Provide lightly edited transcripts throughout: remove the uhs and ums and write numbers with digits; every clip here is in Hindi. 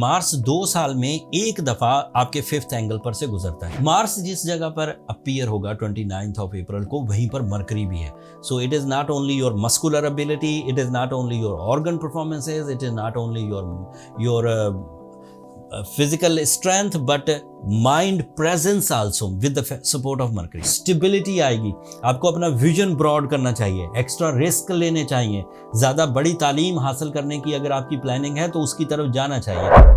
मार्स 2 साल में एक दफा आपके 5th एंगल पर से गुजरता है। मार्स जिस जगह पर अपीयर होगा 29th ऑफ अप्रैल को, वहीं पर मरकरी भी है। So it is not only your muscular ability, it is not only your organ performances, it is not only your physical strength but mind presence also with the support of Mercury। Stability आएगी, आपको अपना विजन ब्रॉड करना चाहिए, एक्स्ट्रा रिस्क लेने चाहिए, ज़्यादा बड़ी तालीम हासिल करने की अगर आपकी प्लानिंग है तो उसकी तरफ जाना चाहिए।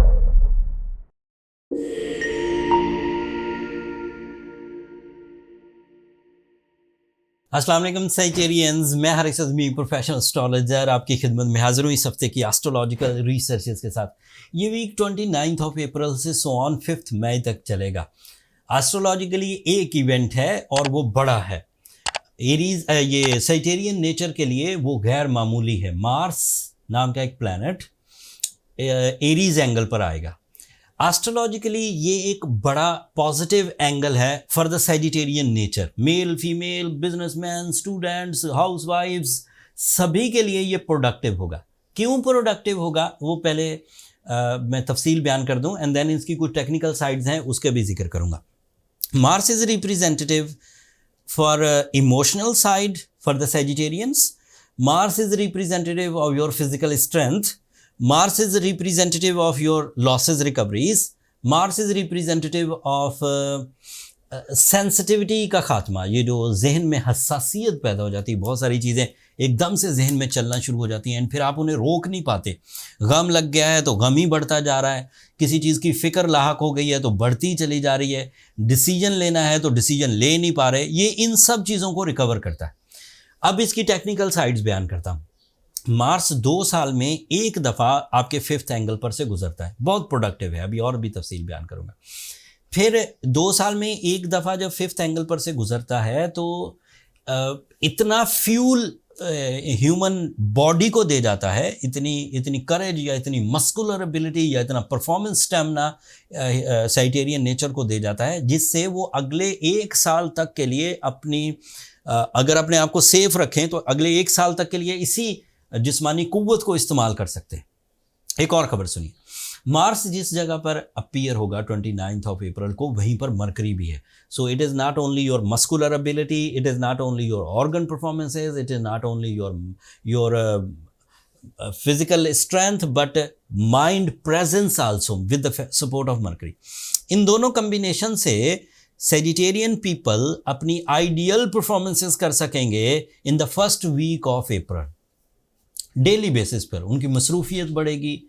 अस्सलाम वालेकुम सैजिटेरियंस, मैं हारिस अज़मी प्रोफेशनल एस्ट्रोलॉजर आपकी खिदमत में हाजिर हूँ इस हफ्ते की एस्ट्रोलॉजिकल रिसर्चेस के साथ। ये वीक 29th ऑफ अप्रैल से सो ऑन 5th मई तक चलेगा। एस्ट्रोलॉजिकली एक इवेंट है और वो बड़ा है। एरीज ये सैजिटेरियन नेचर के लिए वो गैर मामूली है। मार्स नाम का एक प्लैनेट एरीज एंगल पर आएगा। एस्ट्रोलॉजिकली ये एक बड़ा पॉजिटिव एंगल है for the Sagittarian nature. Male female, businessman, students, हाउसवाइफ्स, सभी के लिए ये प्रोडक्टिव होगा। क्यों प्रोडक्टिव होगा वो पहले मैं तफसील बयान कर दूं एंड देन इसकी कुछ टेक्निकल साइड्स हैं उसके भी जिक्र करूंगा। Mars is representative for emotional side for the Sagittarians. Mars is representative of your physical strength. Mars is representative of your losses recoveries. Mars is representative of sensitivity का खात्मा। ये जो जहन में हसासियत पैदा हो जाती है, बहुत सारी चीज़ें एकदम से जहन में चलना शुरू हो जाती हैं एंड फिर आप उन्हें रोक नहीं पाते। गम लग गया है तो गम ही बढ़ता जा रहा है, किसी चीज़ की फ़िक्र लाहक हो गई है तो बढ़ती चली जा रही है, डिसीजन लेना है तो डिसीजन ले नहीं पा रहे। ये इन सब चीज़ों को रिकवर करता है। अब इसकी टेक्निकल साइड्स बयान करता हूँ। मार्स 2 साल में एक दफ़ा आपके 5th एंगल पर से गुजरता है, बहुत प्रोडक्टिव है। अभी और भी तफसील बयान करूँगा। फिर 2 साल में एक दफ़ा जब 5th एंगल पर से गुजरता है तो इतना फ्यूल ह्यूमन बॉडी को दे जाता है, इतनी करेज या इतनी मस्कुलर एबिलिटी या इतना परफॉर्मेंस स्टैमिना सैजिटेरियन नेचर को दे जाता है, जिससे वो अगले 1 साल तक के लिए अगर अपने आप को सेफ रखें तो अगले 1 साल तक के लिए इसी जिस्मानी कुव्वत को इस्तेमाल कर सकते हैं। एक और खबर सुनिए। मार्स जिस जगह पर अपीयर होगा 29th ऑफ अप्रैल को, वहीं पर मरकरी भी है। So it is not only your muscular ability, it is not only your organ performances, it is not only your physical strength but mind presence also with the support of Mercury. इन दोनों कम्बिनेशन से सैजिटेरियन पीपल अपनी आइडियल परफॉर्मेंसेस कर सकेंगे in the first week of April. Daily basis पर उनकी मसरूफियत बढ़ेगी,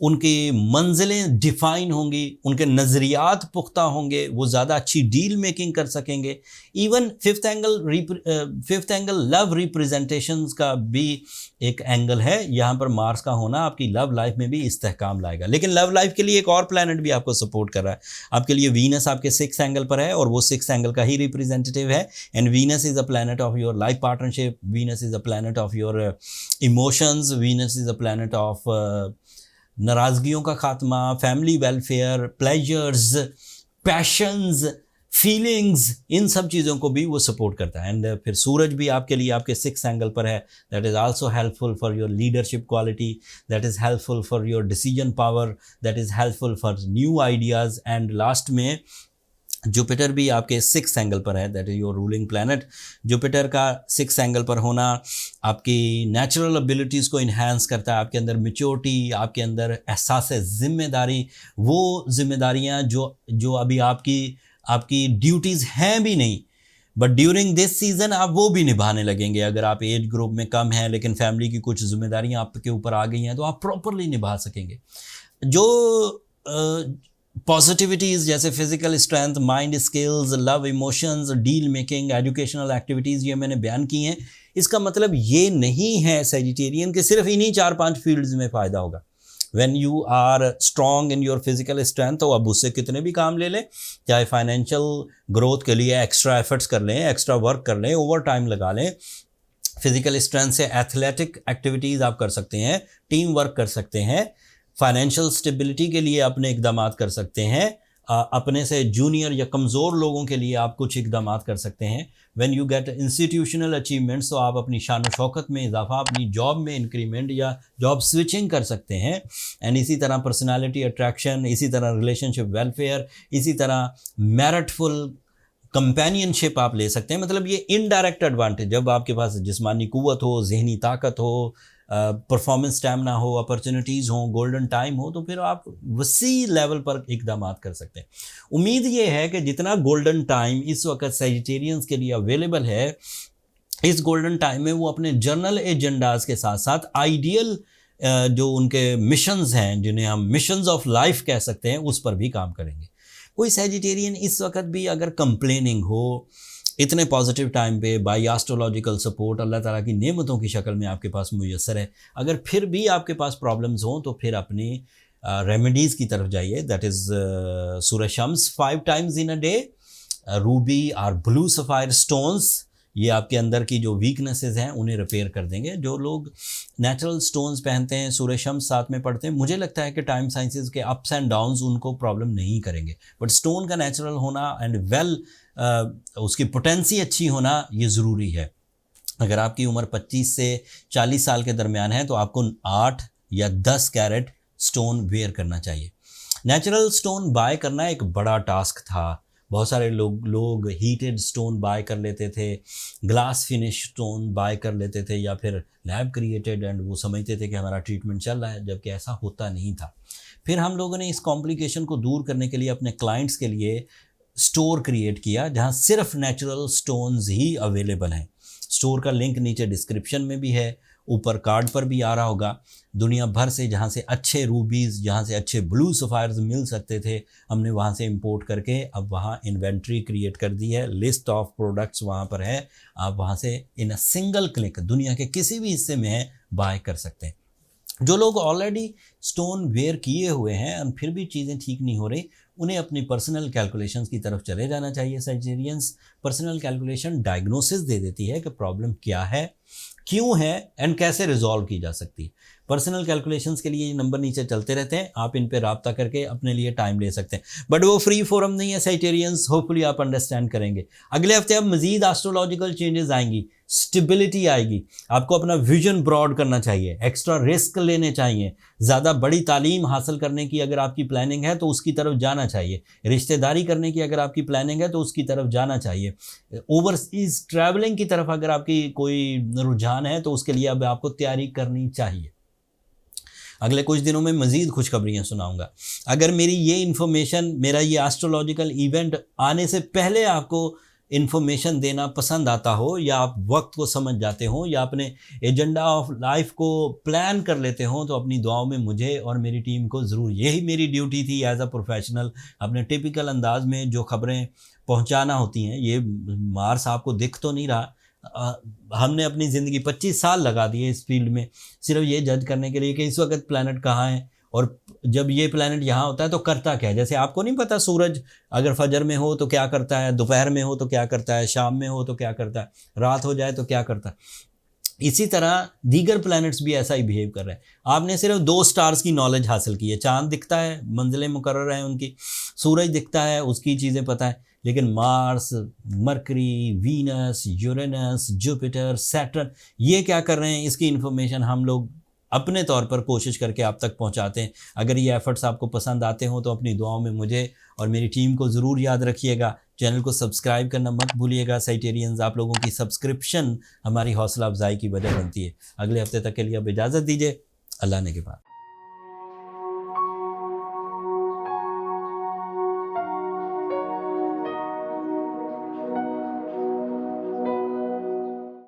उनकी मंजिलें डिफ़ाइन होंगी, उनके नज़रियात पुख्ता होंगे, वो ज़्यादा अच्छी डील मेकिंग कर सकेंगे। Even 5th angle love representations का भी एक एंगल है। यहाँ पर मार्स का होना आपकी लव लाइफ में भी इस्तेहकाम लाएगा। लेकिन लव लाइफ के लिए एक और प्लैनेट भी आपको सपोर्ट कर रहा है। आपके लिए वीनस आपके 6th एंगल पर है और वो 6th एंगल का ही रिप्रेजेंटेटिव है। And Venus is a planet of your life partnership, Venus is a planet of your emotions, Venus is a planet of नाराज़गियों का खात्मा, family welfare, pleasures, passions, feelings, इन सब चीज़ों को भी वो सपोर्ट करता है। एंड फिर सूरज भी आपके लिए आपके 6th एंगल पर है। That is also helpful for your leadership quality, that is helpful for your decision power, that is helpful for new ideas. And last में जुपिटर भी आपके 6th एंगल पर है, that is your ruling planet. Jupiter का 6th एंगल पर होना आपकी नेचुरल एबिलिटीज़ को इन्हांस करता है, आपके अंदर मैच्योरिटी, आपके अंदर एहसास ज़िम्मेदारी, वो ज़िम्मेदारियाँ जो अभी आपकी ड्यूटीज़ हैं भी नहीं, बट ड्यूरिंग दिस सीज़न आप वो भी निभाने लगेंगे। अगर आप एज ग्रुप में कम हैं लेकिन फैमिली की कुछ ज़िम्मेदारियाँ आपके ऊपर आ गई हैं तो आप प्रॉपरली निभा सकेंगे। जो पॉजिटिविटीज़ जैसे physical strength, mind skills, love, emotions, deal making, educational activities ये मैंने बयान की हैं। इसका मतलब ये नहीं है सैजिटेरियन के सिर्फ इन्हीं 4-5 फील्ड्स में फ़ायदा होगा। When you are strong in your physical strength तो अब उससे कितने भी काम ले लें, चाहे फाइनेंशियल ग्रोथ के लिए एक्स्ट्रा एफर्ट्स कर लें, एक्स्ट्रा वर्क कर लें, ओवर टाइम लगा लें। फिजिकल स्ट्रेंथ से एथलेटिक एक्टिविटीज़ आप कर सकते हैं, टीम वर्क कर सकते हैं, फाइनेंशियल स्टेबिलिटी के लिए अपने इक़दामात कर सकते हैं, अपने से जूनियर या कमज़ोर लोगों के लिए आप कुछ इक़दामात कर सकते हैं। When you get institutional achievements, तो आप अपनी शान व शौकत में इजाफा, अपनी जॉब में इंक्रीमेंट या जॉब स्विचिंग कर सकते हैं। एंड इसी तरह पर्सनालिटी अट्रैक्शन, इसी तरह रिलेशनशिप वेलफेयर, इसी तरह मैरिटफुल कंपेनियनशिप आप ले सकते हैं। मतलब ये इनडायरेक्ट एडवांटेज, जब आपके पास जिस्मानी कुव्वत हो, जहनी ताकत हो, परफॉर्मेंस स्टैमिना हो, अपॉर्चुनिटीज़ हो, गोल्डन टाइम हो, तो फिर आप वसी लेवल पर इकदामात कर सकते हैं। उम्मीद ये है कि जितना गोल्डन टाइम इस वक्त सैजिटेरियंस के लिए अवेलेबल है, इस गोल्डन टाइम में वो अपने जर्नल एजेंडाज के साथ साथ आइडियल जो उनके मिशंस हैं, जिन्हें हम मिशंस ऑफ लाइफ कह सकते हैं, उस पर भी काम करेंगे। कोई सैजिटेरियन इस वक्त भी अगर कंप्लेनिंग हो, इतने पॉजिटिव टाइम पे बाय एस्ट्रोलॉजिकल सपोर्ट अल्लाह ताला की नेमतों की शक्ल में आपके पास मुयस्सर है, अगर फिर भी आपके पास प्रॉब्लम्स हों, तो फिर अपनी रेमेडीज़ की तरफ जाइए। दैट इज़ सूरह Shams 5 times in a day, Ruby और ब्लू सफ़ायर स्टोन्स, ये आपके अंदर की जो वीकनेसेस हैं उन्हें रिपेयर कर देंगे। जो लोग नेचुरल स्टोन्स पहनते हैं, सूरह शम्स साथ में पढ़ते हैं, मुझे लगता है कि टाइम साइंसेस के अप्स एंड डाउन्स उनको प्रॉब्लम नहीं करेंगे। बट स्टोन का नेचुरल होना एंड उसकी पोटेंसी अच्छी होना ये ज़रूरी है। अगर आपकी उम्र 25 से 40 साल के दरमियान है, तो आपको 8 या 10 कैरेट स्टोन वेयर करना चाहिए। नेचुरल स्टोन बाय करना एक बड़ा टास्क था। बहुत सारे लोग हीटेड स्टोन बाय कर लेते थे, ग्लास फिनिश स्टोन बाय कर लेते थे, या फिर लैब क्रिएटेड, एंड वो समझते थे कि हमारा ट्रीटमेंट चल रहा है, जबकि ऐसा होता नहीं था। फिर हम लोगों ने इस कॉम्प्लिकेशन को दूर करने के लिए अपने क्लाइंट्स के लिए स्टोर क्रिएट किया, जहां सिर्फ नेचुरल स्टोन्स ही अवेलेबल हैं। स्टोर का लिंक नीचे डिस्क्रिप्शन में भी है, ऊपर कार्ड पर भी आ रहा होगा। दुनिया भर से जहाँ से अच्छे रूबीज़, जहाँ से अच्छे ब्लू सफ़ायर्स मिल सकते थे, हमने वहाँ से इंपोर्ट करके अब वहाँ इन्वेंट्री क्रिएट कर दी है। लिस्ट ऑफ प्रोडक्ट्स वहाँ पर है, आप वहाँ से इन अ सिंगल क्लिक दुनिया के किसी भी हिस्से में है बाय कर सकते हैं। जो लोग ऑलरेडी स्टोन वेयर किए हुए हैं और फिर भी चीज़ें ठीक नहीं हो रही, उन्हें अपनी पर्सनल कैलकुलेशंस की तरफ चले जाना चाहिए। सैजिटेरियंस पर्सनल कैलकुलेशन डायग्नोसिस दे देती है कि प्रॉब्लम क्या है, क्यों है एंड कैसे रिजॉल्व की जा सकती है। पर्सनल कैलकुलेशंस के लिए ये नंबर नीचे चलते रहते हैं, आप इन पे राब्ता करके अपने लिए टाइम ले सकते हैं। बट वो फ्री फोरम नहीं है सैजिटेरियंस, होपफुली आप अंडरस्टैंड करेंगे। अगले हफ्ते अब मजीद एस्ट्रोलॉजिकल चेंजेस आएंगी, स्टेबिलिटी आएगी। आपको अपना विजन ब्रॉड करना चाहिए, एक्स्ट्रा रिस्क लेने चाहिए, ज़्यादा बड़ी तालीम हासिल करने की अगर आपकी प्लानिंग है तो उसकी तरफ जाना चाहिए, रिश्तेदारी करने की अगर आपकी प्लानिंग है तो उसकी तरफ जाना चाहिए, ओवरसीज़ ट्रैवलिंग की तरफ अगर आपकी कोई रुझान है तो उसके लिए अब आपको तैयारी करनी चाहिए। अगले कुछ दिनों में मज़ीद खुशखबरियाँ सुनाऊंगा। अगर मेरी ये इन्फॉर्मेशन, मेरा ये एस्ट्रोलॉजिकल इवेंट आने से पहले आपको इन्फॉर्मेशन देना पसंद आता हो, या आप वक्त को समझ जाते हो, या अपने एजेंडा ऑफ लाइफ को प्लान कर लेते हो, तो अपनी दुआओं में मुझे और मेरी टीम को ज़रूर, यही मेरी ड्यूटी थी एज अ प्रोफेशनल, अपने टिपिकल अंदाज में जो खबरें पहुंचाना होती हैं। ये मार्स आपको दिख तो नहीं रहा, हमने अपनी ज़िंदगी 25 साल लगा दिए इस फील्ड में, सिर्फ ये जज करने के लिए कि इस वक्त प्लैनेट कहाँ है, और जब ये प्लैनेट यहाँ होता है तो करता क्या है। जैसे आपको नहीं पता सूरज अगर फजर में हो तो क्या करता है, दोपहर में हो तो क्या करता है, शाम में हो तो क्या करता है, रात हो जाए तो क्या करता है। इसी तरह दीगर प्लैनेट्स भी ऐसा ही बिहेव कर रहे हैं। आपने सिर्फ 2 स्टार्स की नॉलेज हासिल की है, चाँद दिखता है, मंजिलें मुकर्रर हैं उनकी, सूरज दिखता है, उसकी चीज़ें पता है, लेकिन Mars, mercury, Venus, Uranus, Jupiter, Saturn ये क्या कर रहे हैं, इसकी इन्फॉर्मेशन हम लोग अपने तौर पर कोशिश करके आप तक पहुंचाते हैं। अगर ये एफर्ट्स आपको पसंद आते हो तो अपनी दुआओं में मुझे और मेरी टीम को ज़रूर याद रखिएगा। चैनल को सब्सक्राइब करना मत भूलिएगा सैजिटेरियंस, आप लोगों की सब्सक्रिप्शन हमारी हौसला अफजाई की वजह बनती है। अगले हफ्ते तक के लिए अब इजाज़त दीजिए, अल्लाह ने के बाद।